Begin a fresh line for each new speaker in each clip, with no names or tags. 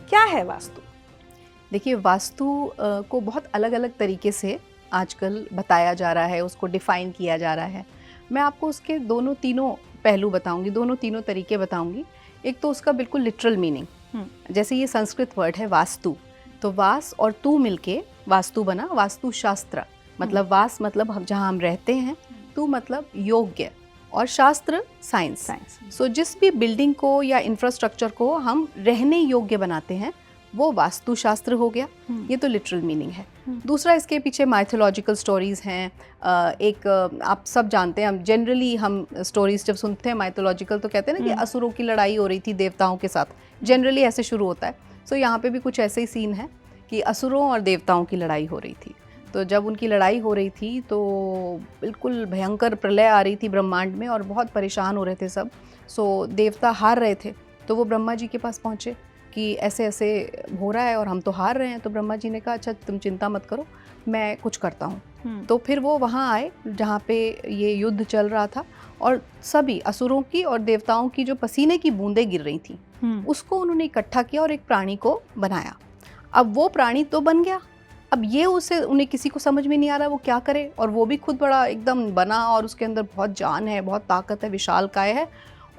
क्या है वास्तु?
देखिए, वास्तु को बहुत अलग अलग तरीके से आजकल बताया जा रहा है, उसको डिफ़ाइन किया जा रहा है। मैं आपको उसके दोनों तीनों पहलू बताऊंगी, दोनों तीनों तरीके बताऊंगी। एक तो उसका बिल्कुल लिटरल मीनिंग, जैसे ये संस्कृत वर्ड है वास्तु, तो वास और तू मिलके वास्तु बना, वास्तु शास्त्र। मतलब वास मतलब हम जहाँ हम रहते हैं, तू मतलब योग्य, और शास्त्र साइंस। सो जिस भी बिल्डिंग को या इंफ्रास्ट्रक्चर को हम रहने योग्य बनाते हैं वो वास्तु शास्त्र हो गया। ये तो लिटरल मीनिंग है। दूसरा, इसके पीछे माइथोलॉजिकल स्टोरीज हैं। एक आप सब जानते हैं, हम जनरली हम स्टोरीज जब सुनते हैं माइथोलॉजिकल तो कहते हैं ना कि असुरों की लड़ाई हो रही थी देवताओं के साथ, जनरली ऐसे शुरू होता है। सो यहाँ पे भी कुछ ऐसे ही सीन है कि असुरों और देवताओं की लड़ाई हो रही थी। तो जब उनकी लड़ाई हो रही थी तो बिल्कुल भयंकर प्रलय आ रही थी ब्रह्मांड में और बहुत परेशान हो रहे थे सब। सो देवता हार रहे थे, तो वो ब्रह्मा जी के पास पहुँचे कि ऐसे ऐसे हो रहा है और हम तो हार रहे हैं। तो ब्रह्मा जी ने कहा अच्छा तुम चिंता मत करो, मैं कुछ करता हूँ। तो फिर वो वहाँ आए जहाँ पे ये युद्ध चल रहा था, और सभी असुरों की और देवताओं की जो पसीने की बूंदें गिर रही थी उसको उन्होंने इकट्ठा किया और एक प्राणी को बनाया। अब वो प्राणी तो बन गया, अब ये उन्हें किसी को समझ में नहीं आ रहा वो क्या करे, और वो भी खुद बड़ा एकदम बना और उसके अंदर बहुत जान है, बहुत ताकत है, विशाल काय है,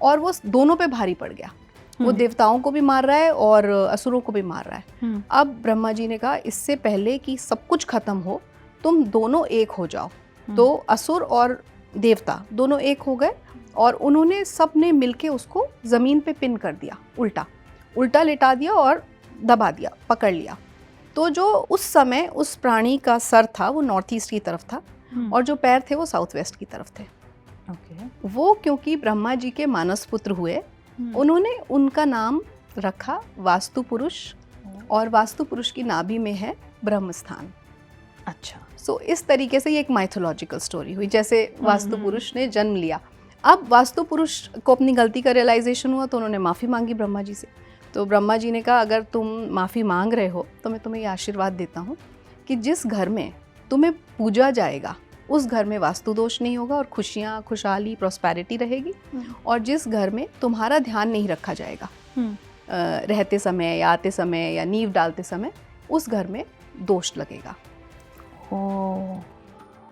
और वो दोनों पे भारी पड़ गया। वो देवताओं को भी मार रहा है और असुरों को भी मार रहा है। अब ब्रह्मा जी ने कहा इससे पहले कि सब कुछ खत्म हो तुम दोनों एक हो जाओ। तो असुर और देवता दोनों एक हो गए और उन्होंने सबने मिलके उसको जमीन पे पिन कर दिया, उल्टा उल्टा लेटा दिया और दबा दिया, पकड़ लिया। तो जो उस समय उस प्राणी का सर था वो नॉर्थ ईस्ट की तरफ था और जो पैर थे वो साउथ वेस्ट की तरफ थे। वो क्योंकि ब्रह्मा जी के मानस पुत्र हुए, उन्होंने उनका नाम रखा वास्तु पुरुष, और वास्तु पुरुष की नाभि में है ब्रह्म स्थान।
अच्छा,
सो इस तरीके से ये एक माइथोलॉजिकल स्टोरी हुई, जैसे वास्तु पुरुष ने जन्म लिया। अब वास्तु पुरुष को अपनी गलती का रियलाइजेशन हुआ तो उन्होंने माफ़ी मांगी ब्रह्मा जी से। तो ब्रह्मा जी ने कहा अगर तुम माफ़ी मांग रहे हो तो मैं तुम्हें ये आशीर्वाद देता हूँ कि जिस घर में तुम्हें पूजा जाएगा उस घर में वास्तु दोष नहीं होगा और खुशियाँ, खुशहाली, प्रॉस्पेरिटी रहेगी। और जिस घर में तुम्हारा ध्यान नहीं रखा जाएगा रहते समय या आते समय या नींव डालते समय, उस घर में दोष लगेगा।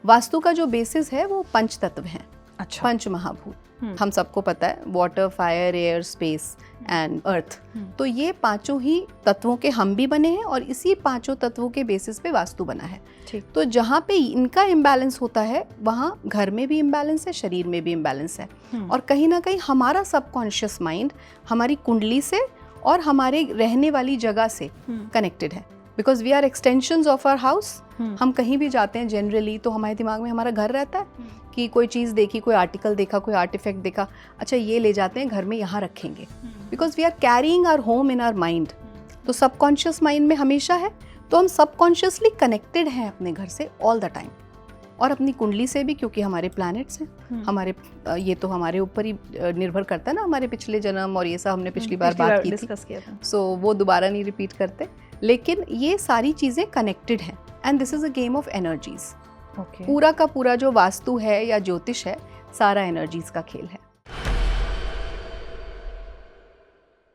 वास्तु का जो बेसिस है वो पंच तत्व हैं।
अच्छा,
पंच महाभूत हम सबको पता है, water, fire, air, space and earth. तो ये पांचों ही तत्वों के हम भी बने हैं और इसी पांचों तत्वों के बेसिस पे वास्तु बना है। तो जहाँ पे इनका इम्बैलेंस होता है वहाँ घर में भी इम्बैलेंस है, शरीर में भी इम्बैलेंस है। और कहीं ना कहीं हमारा सबकॉन्शियस माइंड हमारी कुंडली से और हमारे रहने वाली जगह से कनेक्टेड है, because we are extensions of our house. हम कहीं भी जाते हैं जनरली तो हमारे दिमाग में हमारा घर रहता है कि कोई चीज़ देखी, कोई आर्टिकल देखा, कोई आर्टिफैक्ट देखा, अच्छा ये ले जाते हैं घर में, यहाँ रखेंगे, because we are carrying our home in our mind. तो सबकॉन्शियस माइंड में हमेशा है, तो हम सबकॉन्शियसली कनेक्टेड हैं अपने घर से ऑल द टाइम, और अपनी कुंडली से भी, क्योंकि हमारे प्लैनेट्स हैं हमारे, ये तो हमारे ऊपर ही निर्भर करता है ना, हमारे पिछले जन्म और ये सब हमने पिछली बार बात की
डिस्कस किया था।
सो वो दोबारा नहीं रिपीट करते, लेकिन ये सारी चीज़ें कनेक्टेड हैं and this is a game of energies. पूरा का पूरा जो वास्तु है या ज्योतिष है सारा एनर्जीज का खेल है।